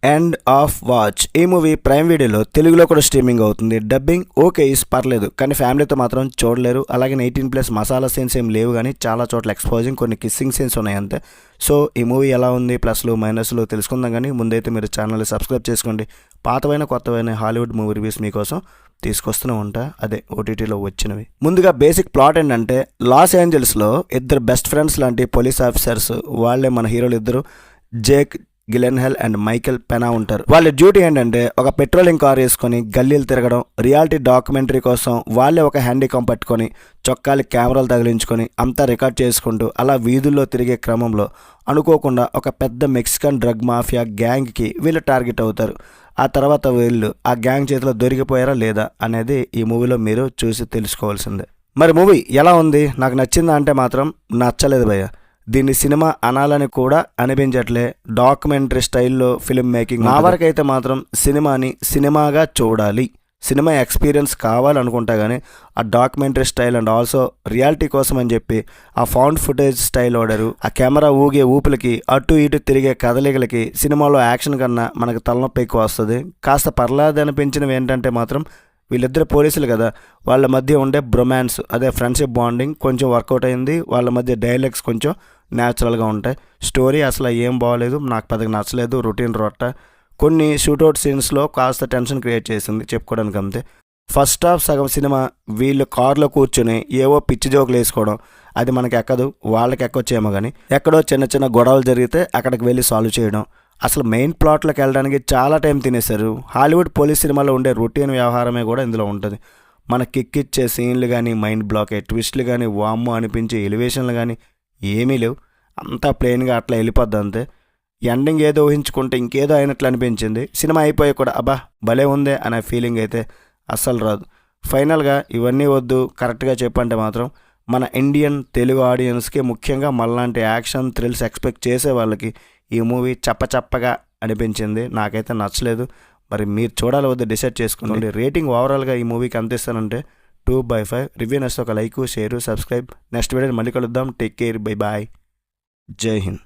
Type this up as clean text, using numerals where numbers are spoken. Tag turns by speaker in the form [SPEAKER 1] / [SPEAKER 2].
[SPEAKER 1] End of watch ఈ movie prime వీడియోలో తెలుగులో కూడా స్ట్రీమింగ్ అవుతుంది. డబ్బింగ్ ఓకే పర్లేదు, కానీ ఫ్యామిలీతో మాత్రం చూడలేరు. అలాగే 18+ మసాలా సీన్స్ ఏం లేవు, కానీ చాలా చోట్ల ఎక్స్పోజింగ్ కొన్ని కిస్సింగ్ సీన్స్ ఉన్నాయి అంతే. సో ఈ మూవీ ఎలా ఉంది, ప్లస్లు మైనస్లు తెలుసుకుందాం. కానీ ముందైతే మీరు ఛానల్ని సబ్స్క్రైబ్ చేసుకోండి. పాతవైన కొత్తవైన హాలీవుడ్ మూవీ రివ్యూస్ మీకోసం తీసుకొస్తూనే ఉంటా, అదే ఓటీటీలో వచ్చినవి. ముందుగా బేసిక్ ప్లాట్ ఏంటంటే, లాస్ ఏంజల్స్లో ఇద్దరు బెస్ట్ ఫ్రెండ్స్ లాంటి పోలీస్ ఆఫీసర్స్, వాళ్ళే మన హీరోలు ఇద్దరు, జేక్ గిలెన్హెల్ అండ్ మైకెల్ పెనా ఉంటారు. వాళ్ళ డ్యూటీ ఏంటంటే ఒక పెట్రోలింగ్ కార్ వేసుకొని గల్లీలు తిరగడం, రియాలిటీ డాక్యుమెంటరీ కోసం వాళ్ళే ఒక హ్యాండీకామ్ పట్టుకొని చొక్కాలి కెమెరాలు తగిలించుకొని అంతా రికార్డ్ చేసుకుంటూ అలా వీధుల్లో తిరిగే క్రమంలో అనుకోకుండా ఒక పెద్ద మెక్సికన్ డ్రగ్ మాఫియా గ్యాంగ్కి వీళ్ళు టార్గెట్ అవుతారు. ఆ తర్వాత వీళ్ళు ఆ గ్యాంగ్ చేతిలో దొరికిపోయారా లేదా అనేది ఈ మూవీలో మీరు చూసి తెలుసుకోవాల్సిందే. మరి మూవీ ఎలా ఉంది, నాకు నచ్చిందా అంటే మాత్రం నచ్చలేదు భయ్య. దీన్ని సినిమా అనాలని కూడా అనిపించట్లే. డాక్యుమెంటరీ స్టైల్లో ఫిల్మ్ మేకింగ్. నా వరకైతే మాత్రం సినిమాని సినిమాగా చూడాలి, సినిమా ఎక్స్పీరియన్స్ కావాలనుకుంటా. కానీ ఆ documentary style and also reality కోసం అని చెప్పి ఆ ఫౌండ్ ఫుటేజ్ స్టైల్ వాడారు. ఆ కెమెరా ఊగే ఊపులకి, అటు ఇటు తిరిగే కదలికలకి సినిమాలో యాక్షన్ కన్నా మనకు తలనొప్పి ఎక్కువ వస్తుంది. కాస్త పర్లేదు అనిపించినవి ఏంటంటే మాత్రం వీళ్ళిద్దరు పోలీసులు కదా, వాళ్ళ మధ్య ఉండే బ్రొమాన్స్, అదే ఫ్రెండ్షిప్ బాండింగ్ కొంచెం వర్కౌట్ అయింది. వాళ్ళ మధ్య డైలాగ్స్ కొంచెం న్యాచురల్గా ఉంటాయి. స్టోరీ అసలు ఏం బాగోలేదు, నాకు పెద్దగా నచ్చలేదు. రొటీన్ రొట్ట. కొన్ని షూట్అవుట్ సీన్స్లో కాస్త టెన్షన్ క్రియేట్ చేసింది, చెప్పుకోవడానికి అంతే. ఫస్ట్ హాఫ్ సగం సినిమా వీళ్ళు కార్లో కూర్చొని ఏవో పిచ్చి జోకులు వేసుకోవడం, అది మనకి ఎక్కదు, వాళ్ళకి ఎక్కొచ్చేమో. కానీ ఎక్కడో చిన్న చిన్న గొడవలు జరిగితే అక్కడికి వెళ్ళి సాల్వ్ చేయడం, అసలు మెయిన్ ప్లాట్లోకి వెళ్ళడానికి చాలా టైం తినేశారు. హాలీవుడ్ పోలీస్ సినిమాలో ఉండే రొటీన్ వ్యవహారమే కూడా ఇందులో ఉంటుంది. మన కిక్కిచ్చే సీన్లు కానీ, మైండ్ బ్లాక్ అయ్యే ట్విస్ట్లు కానీ, వామ్మో అనిపించే ఎలివేషన్లు కానీ ఏమీ లేవు. అంతా ప్లెయిన్గా అట్లా వెళ్ళిపోద్ది అంతే. ఎండింగ్ ఏదో ఊహించుకుంటే ఇంకేదో అయినట్లు అనిపించింది. సినిమా అయిపోయి కూడా అబ్బా భలే ఉందే అనే ఫీలింగ్ అయితే అస్సలు రాదు. ఫైనల్గా ఇవన్నీ వద్దు, కరెక్ట్గా చెప్పంటే మాత్రం మన ఇండియన్ తెలుగు ఆడియన్స్కి, ముఖ్యంగా మళ్ళాంటి యాక్షన్ థ్రిల్స్ ఎక్స్పెక్ట్ చేసే వాళ్ళకి ఈ మూవీ చప్పగా అనిపించింది. నాకైతే నచ్చలేదు. మరి మీరు చూడాలి వద్దు డిసైడ్ చేసుకోండి. రేటింగ్ ఓవరాల్గా ఈ మూవీకి ఎంత ఇస్తానంటే 2/5. రివ్యూ నచ్చితే ఒక like, share, subscribe. Next video మళ్ళీ కలుద్దాం. టేక్ కేర్, బై బాయ్, జై హింద్.